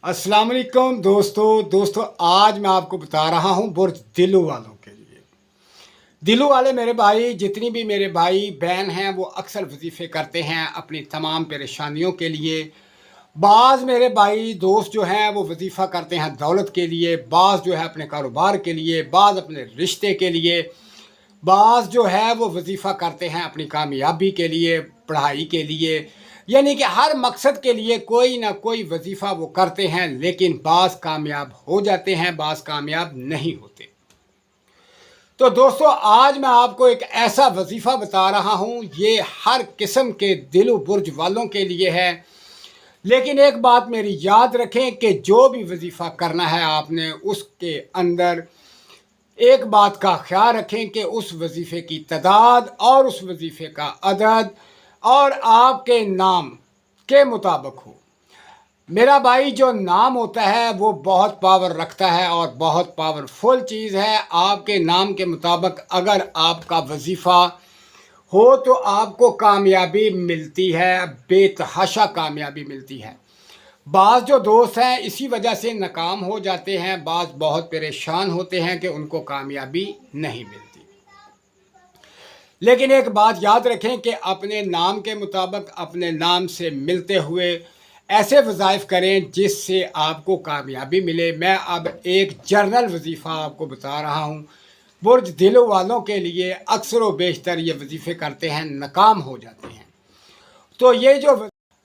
अस्सलाम वालेकुम दोस्तों आज मैं आपको बता रहा हूँ बुर्ज दिलू वालों के लिए। दिलू वाले मेरे भाई, जितनी भी मेरे भाई बहन हैं वो अक्सर वजीफ़े करते हैं अपनी तमाम परेशानियों के लिए। बाज़ मेरे भाई दोस्त जो हैं वो वजीफ़ा करते हैं दौलत के लिए, बाज़ जो है अपने कारोबार के लिए, बाज़ अपने रिश्ते के लिए, बाज़ जो है वो वजीफ़ा करते हैं अपनी कामयाबी के लिए, पढ़ाई के लिए। यानी कि हर मकसद के लिए कोई ना कोई वजीफ़ा वो करते हैं, लेकिन बाज़ कामयाब हो जाते हैं, बाज़ कामयाब नहीं होते। तो दोस्तों आज मैं आपको एक ऐसा वजीफ़ा बता रहा हूँ, ये हर किस्म के दिलो बुर्ज वालों के लिए है। लेकिन एक बात मेरी याद रखें कि जो भी वजीफ़ा करना है आपने, उसके अंदर एक बात का ख्याल रखें कि उस वजीफ़े की तादाद और उस वजीफ़े का अदद और आपके नाम के मुताबिक हो। मेरा भाई, जो नाम होता है वो बहुत पावर रखता है और बहुत पावरफुल चीज़ है। आपके नाम के मुताबिक अगर आपका वजीफ़ा हो तो आपको कामयाबी मिलती है, बेतहाशा कामयाबी मिलती है। बाज़ जो दोस्त हैं इसी वजह से नाकाम हो जाते हैं, बाज़ बहुत परेशान होते हैं कि उनको कामयाबी नहीं मिलती। लेकिन एक बात याद रखें कि अपने नाम के मुताबिक, अपने नाम से मिलते हुए ऐसे वज़ाइफ करें जिससे आपको कामयाबी मिले। मैं अब एक जर्नल वजीफ़ा आपको बता रहा हूँ। बुर्ज दिलों वालों के लिए अक्सर व बेशतर ये वजीफ़े करते हैं, नाकाम हो जाते हैं। तो ये जो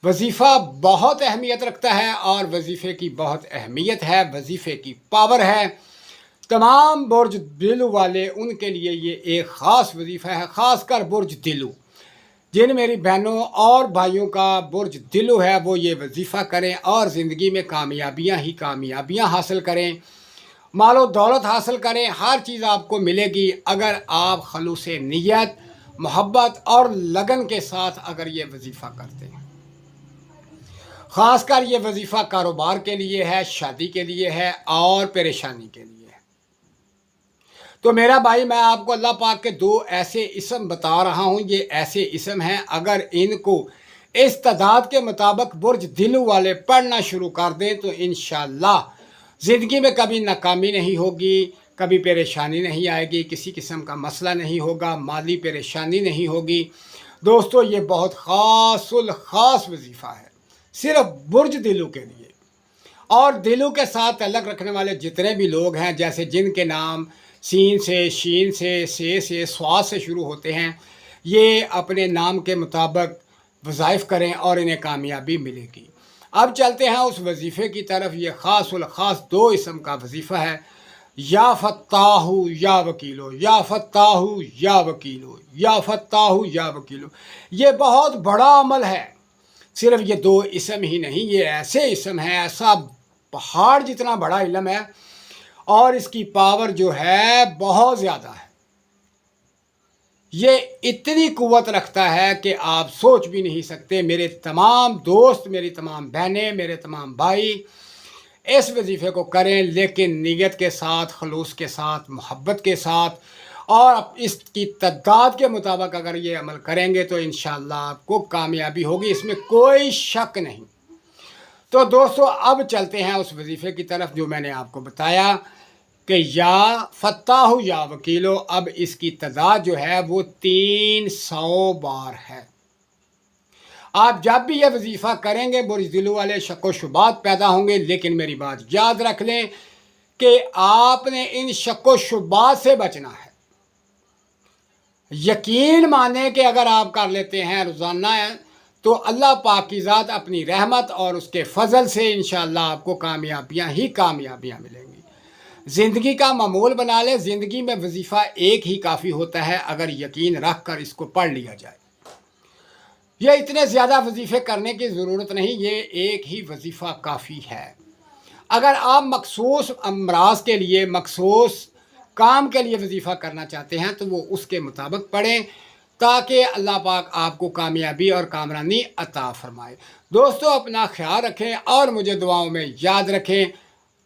वजीफ़ा बहुत अहमियत रखता है और वजीफ़े की बहुत अहमियत है, वजीफ़े की पावर है। तमाम बुर्ज दिलू वाले, उनके लिए ये एक ख़ास वजीफ़ा है, ख़ासकर बुर्ज दिलू। जिन मेरी बहनों और भाइयों का बुर्ज दिलू है वो ये वजीफ़ा करें और ज़िंदगी में कामयाबियाँ ही कामयाबियाँ हासिल करें, मालो दौलत हासिल करें। हर चीज़ आपको मिलेगी अगर आप खलूस नियत, मोहब्बत और लगन के साथ अगर ये वजीफ़ा करते हैं। ख़ासकर ये वजीफ़ा कारोबार के लिए है, शादी के लिए है और परेशानी के लिए है। तो मेरा भाई, मैं आपको अल्लाह पाक के दो ऐसे इसम बता रहा हूँ। ये ऐसे इसम हैं, अगर इनको इस तादाद के मुताबिक बुर्ज दिलू वाले पढ़ना शुरू कर दें तो इंशाअल्लाह ज़िंदगी में कभी नाकामी नहीं होगी, कभी परेशानी नहीं आएगी, किसी किस्म का मसला नहीं होगा, माली परेशानी नहीं होगी। दोस्तों ये बहुत ख़ास वजीफ़ा है, सिर्फ बुर्ज दिलू के लिए। और दिलों के साथ तल्लक़ रखने वाले जितने भी लोग हैं, जैसे जिनके नाम सीन से, शीन से, स्वाद से शुरू होते हैं, ये अपने नाम के मुताबिक वज़ाइफ करें और इन्हें कामयाबी मिलेगी। अब चलते हैं उस वजीफ़े की तरफ। ये ख़ास दो इसम का वजीफ़ा है, या फ़त्ताहु या वकीलो, या फ़त्ताहु या वकीलो, या फ़त्ताहु या वकीलो। ये बहुत बड़ा अमल है। सिर्फ ये दो इसम ही नहीं, ये ऐसे इसम है, ऐसा पहाड़ जितना बड़ा इल्म है और इसकी पावर जो है बहुत ज़्यादा है। ये इतनी कुव्वत रखता है कि आप सोच भी नहीं सकते। मेरे तमाम दोस्त, मेरी तमाम बहनें, मेरे तमाम भाई इस वजीफ़े को करें, लेकिन नीयत के साथ, खलूस के साथ, मोहब्बत के साथ और इसकी तादाद के मुताबिक अगर ये अमल करेंगे तो इंशाअल्लाह आपको कामयाबी होगी, इसमें कोई शक नहीं। तो दोस्तों अब चलते हैं उस वजीफ़े की तरफ जो मैंने आपको बताया कि या फ़त्ताहु या वकीलो। अब इसकी तादाद जो है वो 300 बार है। आप जब भी ये वजीफ़ा करेंगे बुर्ज दिलू वाले शक व शुबात पैदा होंगे, लेकिन मेरी बात याद रख लें कि आपने इन शक व शुबात से बचना है। यकीन माने कि अगर आप कर लेते हैं रोज़ाना तो अल्लाह पाक की ज़ात अपनी रहमत और उसके फ़ज़ल से इंशाअल्लाह आपको कामयाबियाँ ही कामयाबियाँ मिलेंगी। ज़िंदगी का मामूल बना लें, ज़िंदगी में वजीफ़ा एक ही काफ़ी होता है अगर यकीन रख कर इसको पढ़ लिया जाए। ये इतने ज़्यादा वजीफ़े करने की ज़रूरत नहीं, ये एक ही वजीफ़ा काफ़ी है। अगर आप मखसूस अमराज के लिए, मखसूस काम के लिए वजीफ़ा करना चाहते हैं तो वो उसके मुताबिक पढ़ें ताकि अल्लाह पाक आपको कामयाबी और कामरानी अता फ़रमाए। दोस्तों अपना ख्याल रखें और मुझे दुआओं में याद रखें।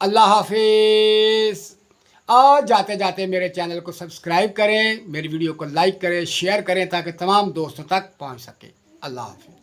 अल्लाह हाफ़िज़। और जाते जाते मेरे चैनल को सब्सक्राइब करें, मेरी वीडियो को लाइक करें, शेयर करें ताकि तमाम दोस्तों तक पहुंच सके। अल्लाह हाफ़िज़।